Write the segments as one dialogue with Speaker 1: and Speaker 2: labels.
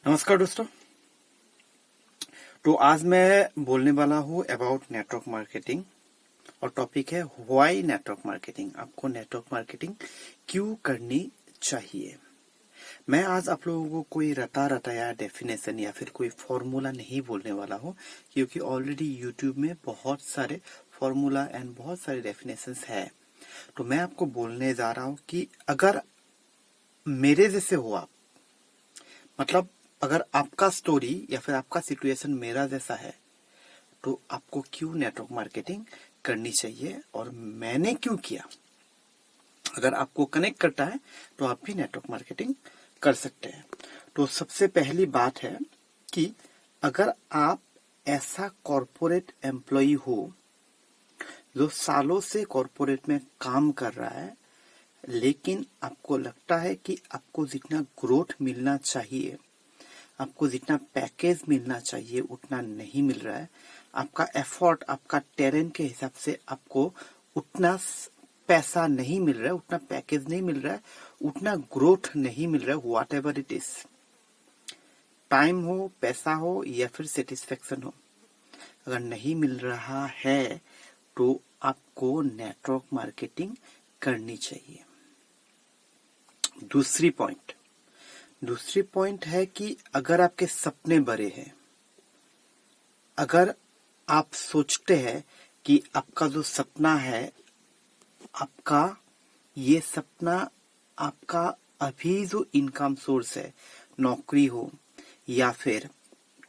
Speaker 1: नमस्कार दोस्तों। तो आज मैं बोलने वाला हूँ अबाउट नेटवर्क मार्केटिंग और टॉपिक है व्हाई नेटवर्क मार्केटिंग। आपको नेटवर्क मार्केटिंग क्यों करनी चाहिए। मैं आज आप लोगों को कोई रटा रटाया डेफिनेशन या फिर कोई फॉर्मूला नहीं बोलने वाला हूँ, क्योंकि ऑलरेडी यूट्यूब में बहुत सारे फॉर्मूला एंड बहुत सारे डेफिनेशंस है। तो मैं आपको बोलने जा रहा हूँ कि अगर मेरे जैसे हो आप, मतलब अगर आपका स्टोरी या फिर आपका सिचुएशन मेरा जैसा है, तो आपको क्यों नेटवर्क मार्केटिंग करनी चाहिए और मैंने क्यों किया। अगर आपको कनेक्ट करता है तो आप भी नेटवर्क मार्केटिंग कर सकते हैं। तो सबसे पहली बात है कि अगर आप ऐसा कॉरपोरेट एम्प्लॉय हो जो सालों से कॉरपोरेट में काम कर रहा है, लेकिन आपको लगता है कि आपको जितना ग्रोथ मिलना चाहिए, आपको जितना पैकेज मिलना चाहिए उतना नहीं मिल रहा है, आपका एफर्ट, आपका टैलेंट के हिसाब से आपको उतना पैसा नहीं मिल रहा है, उतना पैकेज नहीं मिल रहा है, उतना ग्रोथ नहीं मिल रहा है, what ever it is, time हो, पैसा हो या फिर सेटिस्फेक्शन हो, अगर नहीं मिल रहा है तो आपको नेटवर्क मार्केटिंग करनी चाहिए। दूसरी पॉइंट है कि अगर आपके सपने बड़े हैं, अगर आप सोचते हैं कि आपका जो सपना है, आपका ये सपना, आपका अभी जो इनकम सोर्स है, नौकरी हो या फिर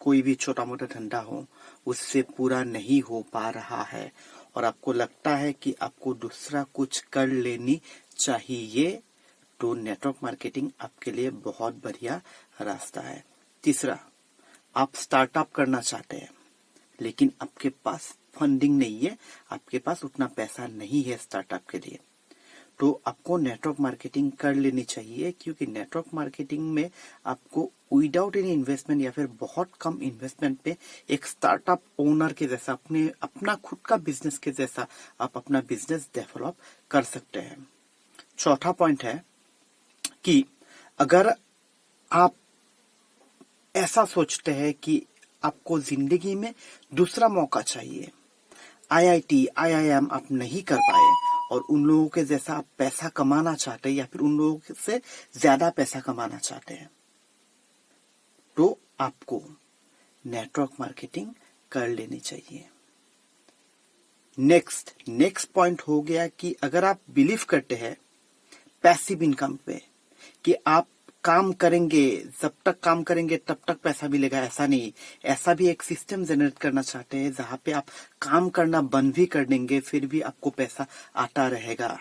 Speaker 1: कोई भी छोटा मोटा धंधा हो, उससे पूरा नहीं हो पा रहा है और आपको लगता है कि आपको दूसरा कुछ कर लेनी चाहिए, तो नेटवर्क मार्केटिंग आपके लिए बहुत बढ़िया रास्ता है। तीसरा, आप स्टार्टअप करना चाहते हैं लेकिन आपके पास फंडिंग नहीं है, आपके पास उतना पैसा नहीं है स्टार्टअप के लिए, तो आपको नेटवर्क मार्केटिंग कर लेनी चाहिए, क्योंकि नेटवर्क मार्केटिंग में आपको विदाउट एनी इन्वेस्टमेंट या फिर बहुत कम इन्वेस्टमेंट पे एक स्टार्टअप ओनर के जैसा, अपना खुद का बिजनेस के जैसा आप अपना बिजनेस डेवलप कर सकते हैं। चौथा पॉइंट है कि अगर आप ऐसा सोचते हैं कि आपको जिंदगी में दूसरा मौका चाहिए, आईआईटी, आईआईएम आप नहीं कर पाए और उन लोगों के जैसा आप पैसा कमाना चाहते हैं या फिर उन लोगों से ज्यादा पैसा कमाना चाहते हैं, तो आपको नेटवर्क मार्केटिंग कर लेनी चाहिए। नेक्स्ट पॉइंट हो गया कि अगर आप बिलीव करते हैं पैसिव इनकम पे, कि आप काम करेंगे, जब तक काम करेंगे तब तक पैसा मिलेगा, ऐसा नहीं, ऐसा भी एक सिस्टम जनरेट करना चाहते हैं जहां पे आप काम करना बंद भी कर देंगे फिर भी आपको पैसा आता रहेगा।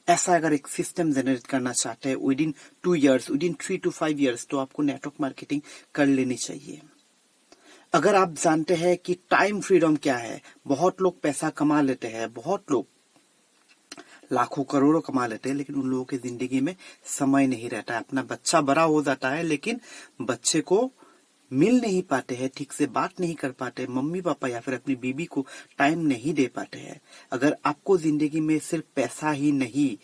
Speaker 1: ऐसा अगर एक सिस्टम जनरेट करना चाहते हैं with in 2 years, with in 3 to 5 years, तो आपको नेटवर्क मार्केटिंग कर लेनी चाहिए। अगर आप जानते हैं कि टाइम फ्रीडम क्या है, बहुत लोग पैसा कमा लेते हैं, बहुत लोग लाखों करोड़ों कमा लेते हैं, लेकिन उन लोगों की जिंदगी में समय नहीं रहता है। अपना बच्चा बड़ा हो जाता है लेकिन बच्चे को मिल नहीं पाते हैं, ठीक से बात नहीं कर पाते, मम्मी पापा या फिर अपनी बीबी को टाइम नहीं दे पाते हैं। अगर आपको जिंदगी में सिर्फ पैसा ही नहीं,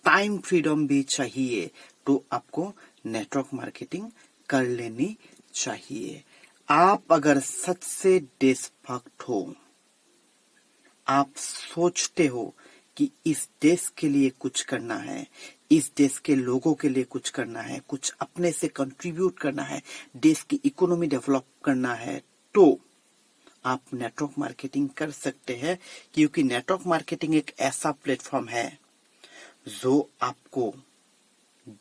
Speaker 1: टाइम फ्रीडम भी चाहिए, तो आपको नेटवर्क मार्केटिंग कर लेनी चाहिए। आप अगर सच से देशभक्त हो, आप सोचते हो कि इस देश के लिए कुछ करना है, इस देश के लोगों के लिए कुछ करना है, कुछ अपने से कंट्रीब्यूट करना है, देश की इकोनॉमी डेवलप करना है, तो आप नेटवर्क मार्केटिंग कर सकते हैं, क्योंकि नेटवर्क मार्केटिंग एक ऐसा प्लेटफॉर्म है जो आपको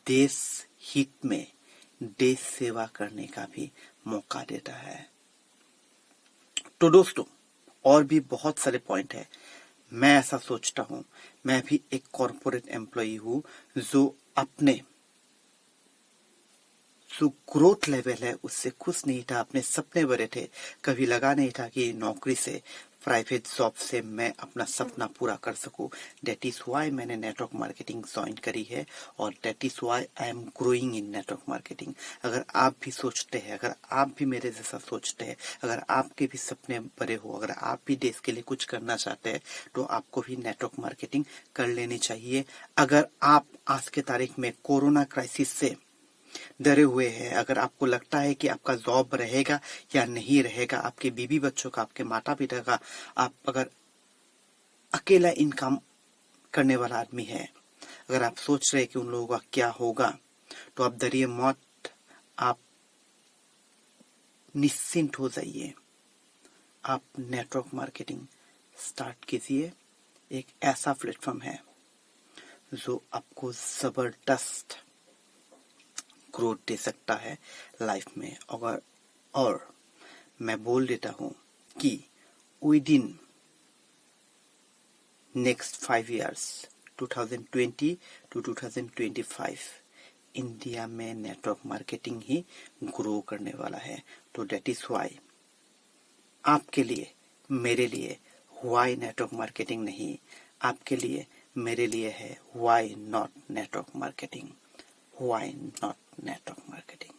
Speaker 1: देश हित में देश सेवा करने का भी मौका देता है। तो दोस्तों, और भी बहुत सारे पॉइंट है। मैं ऐसा सोचता हूं, मैं भी एक कॉरपोरेट एम्प्लॉय हूं जो अपने जो ग्रोथ लेवल है उससे खुश नहीं था, अपने सपने बड़े थे, कभी लगा नहीं था कि नौकरी से, प्राइवेट जॉब से मैं अपना सपना पूरा कर सकूं। दैट इज व्हाई मैंने नेटवर्क मार्केटिंग ज्वाइन करी है और that is why I am growing in network marketing. अगर आप भी सोचते हैं, अगर आप भी मेरे जैसा सोचते हैं, अगर आपके भी सपने बड़े हो, अगर आप भी देश के लिए कुछ करना चाहते हैं, तो आपको भी नेटवर्क मार्केटिंग कर लेनी चाहिए। अगर आप आज के तारीख में कोरोना क्राइसिस से डरे हुए हैं, अगर आपको लगता है कि आपका जॉब रहेगा या नहीं रहेगा, आपके बीवी बच्चों का, आपके माता पिता का, आप अगर अकेला इनकम करने वाला आदमी है, अगर आप सोच रहे कि उन लोगों का क्या होगा, तो आप डरिए मत, आप निश्चिंत हो जाइए। आप नेटवर्क मार्केटिंग स्टार्ट कीजिए। एक ऐसा प्लेटफॉर्म है जो आपको जबरदस्त ग्रोथ दे सकता है लाइफ में। और मैं बोल देता हूं कि with in next 5 years 2020 to 2025 India में नेटवर्क मार्केटिंग ही ग्रो करने वाला है। तो दैट इज वाई आपके लिए, मेरे लिए वाई नेटवर्क मार्केटिंग नहीं, आपके लिए मेरे लिए है why not network marketing, why not network marketing.